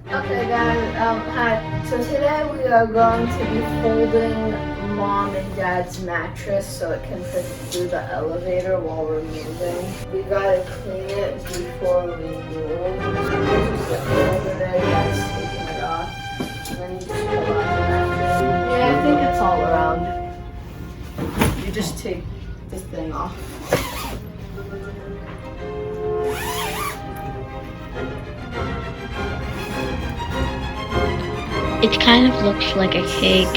Okay guys, hi. So today we are going to be folding mom and dad's mattress so it can fit through the elevator while we're moving. We gotta clean it before we move. Just over there, you guys taking it off. And then you just pull out the mattress. Yeah, I think it's all around. You just take this thing off. It kind of looks like a cake.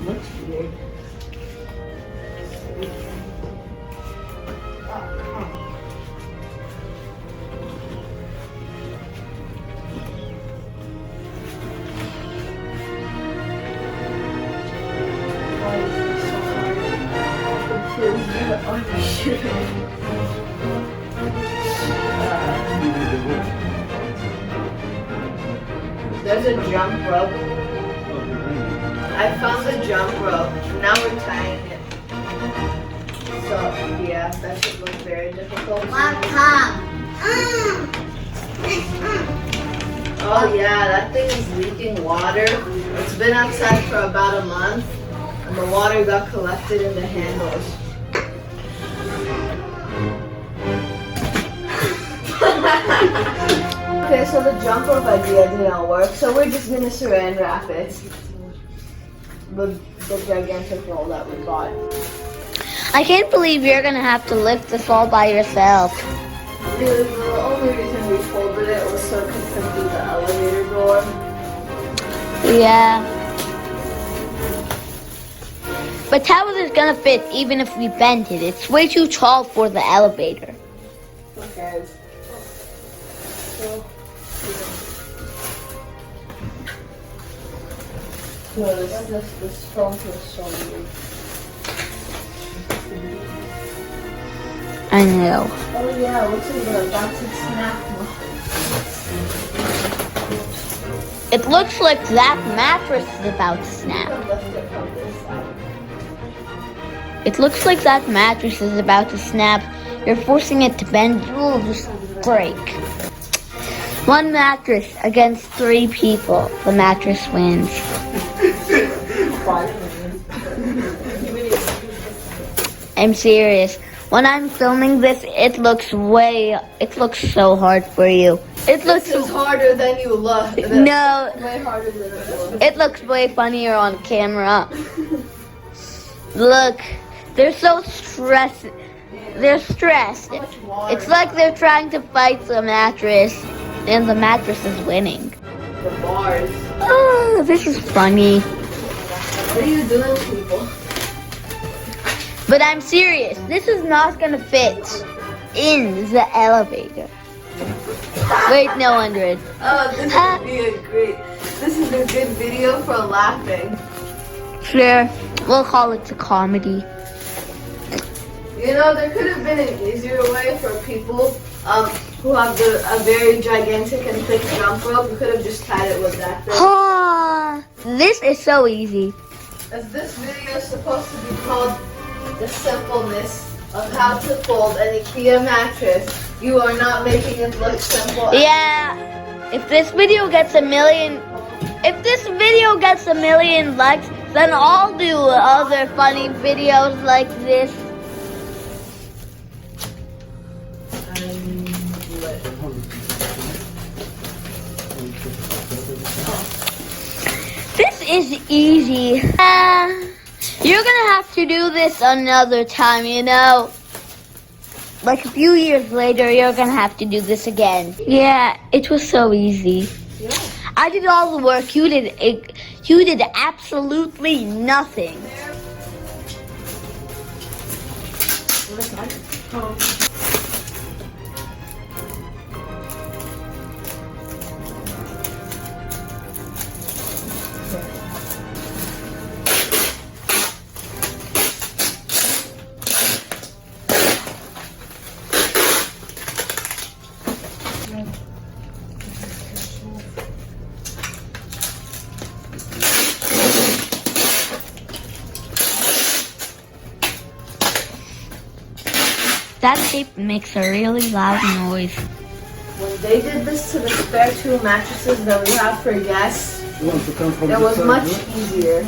Looks weird. There's a jump rope. I found the jump rope. Now we're tying it. So yeah, that should look very difficult. Oh yeah, that thing is leaking water. It's been outside for about a month, and the water got collected in the handles. Okay, so the jump rope idea didn't work, so we're just gonna saran wrap it. The gigantic roll that we bought. I can't believe you're gonna have to lift this all by yourself. The only reason we folded it was so it could fit through the elevator door. Yeah. But how is it gonna fit even if we bend it? It's way too tall for the elevator. Okay. So, no, this phone feels so weird. I know. Oh yeah, what's in the box of snack? It looks like that mattress is about to snap. It looks like that mattress is about to snap. You're forcing it to bend. It will just break. One mattress against 3 people. The mattress wins. I'm serious. When I'm filming this, it looks so hard for you. It looks harder than you look. No. Way harder than it looks. It looks way funnier on camera. Look, they're so stressed. They're stressed. It's like they're trying to fight the mattress, and the mattress is winning. The bars. Oh, this is funny. What are you doing, people? But I'm serious. This is not gonna fit in the elevator. Wait, no, 100. Oh, this would be a great. This is a good video for laughing. Sure, we'll call it a comedy. You know, there could have been an easier way for people who have a very gigantic and thick jump rope. You could have just tied it with that thing. Ah, this is so easy. As this video is supposed to be called the simpleness of how to fold an IKEA mattress, you are not making it look simple. Yeah, if this video gets a million likes, then I'll do other funny videos like this. This is easy. You're gonna have to do this another time, you know. Like a few years later, you're gonna have to do this again. Yeah, it was so easy. Yeah. I did all the work. You did absolutely nothing. That tape makes a really loud noise. When they did this to the spare two mattresses that we have for guests, it was much easier.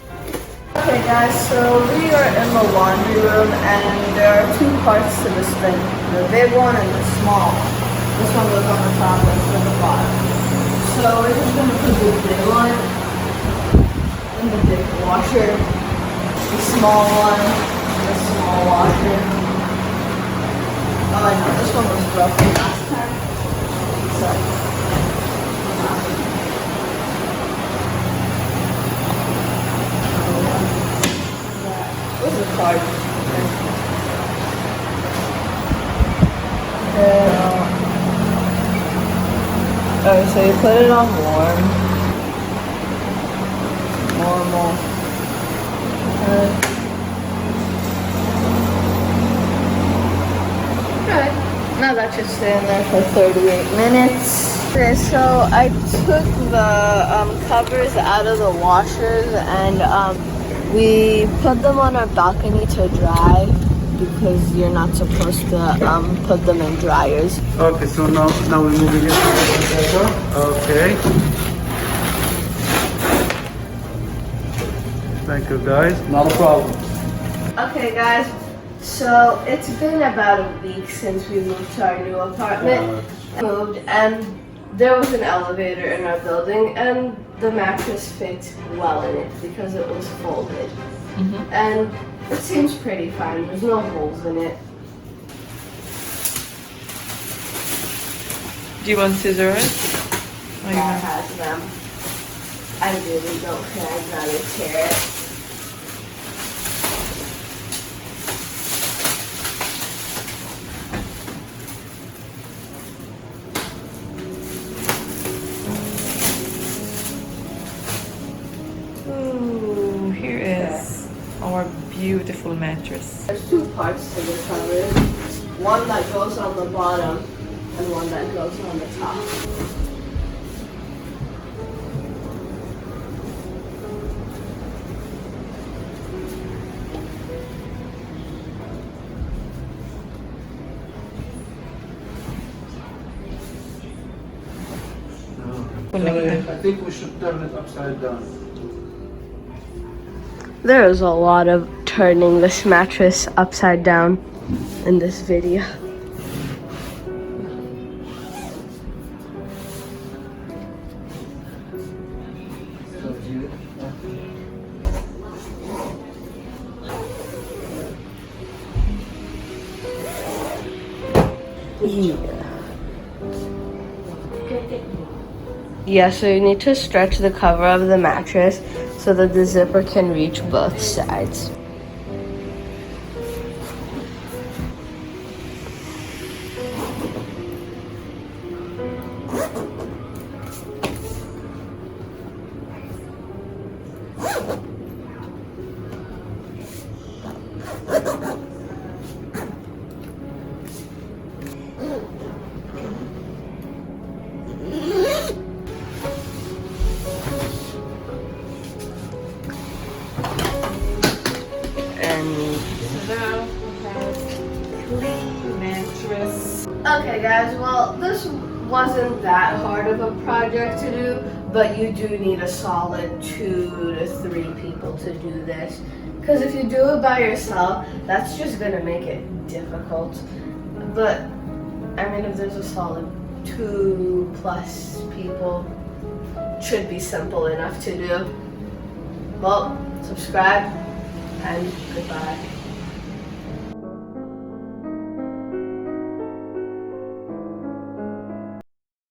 Okay guys, so we are in the laundry room and there are two parts to this thing. The big one and the small one. This one goes on the top and this on the bottom. So we're just going to put the big one in the big washer, the small one in the small washer. Oh I know, this one was broken last time. Sorry. Where's the card? Alright, so you put it on warm. Normal. Alright, now that should stay in there for 38 minutes. Okay, so I took the covers out of the washers and we put them on our balcony to dry because you're not supposed to put them in dryers. Okay, so now we're moving it to the dispenser. Okay. Thank you guys. Not a problem. Okay guys, so it's been about a week since we moved to our new apartment. Moved and there was an elevator in our building and the mattress fit well in it because it was folded. And it seems pretty fine. There's no holes in it. Do you want scissors? Dad has them. I really don't care. I'd rather tear it. Ooh, here is our beautiful mattress. There's two parts to the cover. One that goes on the bottom and one that goes on the top. I think we should turn it upside down. There is a lot of turning this mattress upside down in this video. Yeah, so you need to stretch the cover of the mattress so that the zipper can reach both sides. Okay guys, well this wasn't that hard of a project to do, but you do need a solid 2 to 3 people to do this. Because if you do it by yourself, that's just going to make it difficult. But, I mean, if there's a solid 2+ people, it should be simple enough to do. Well, subscribe and goodbye.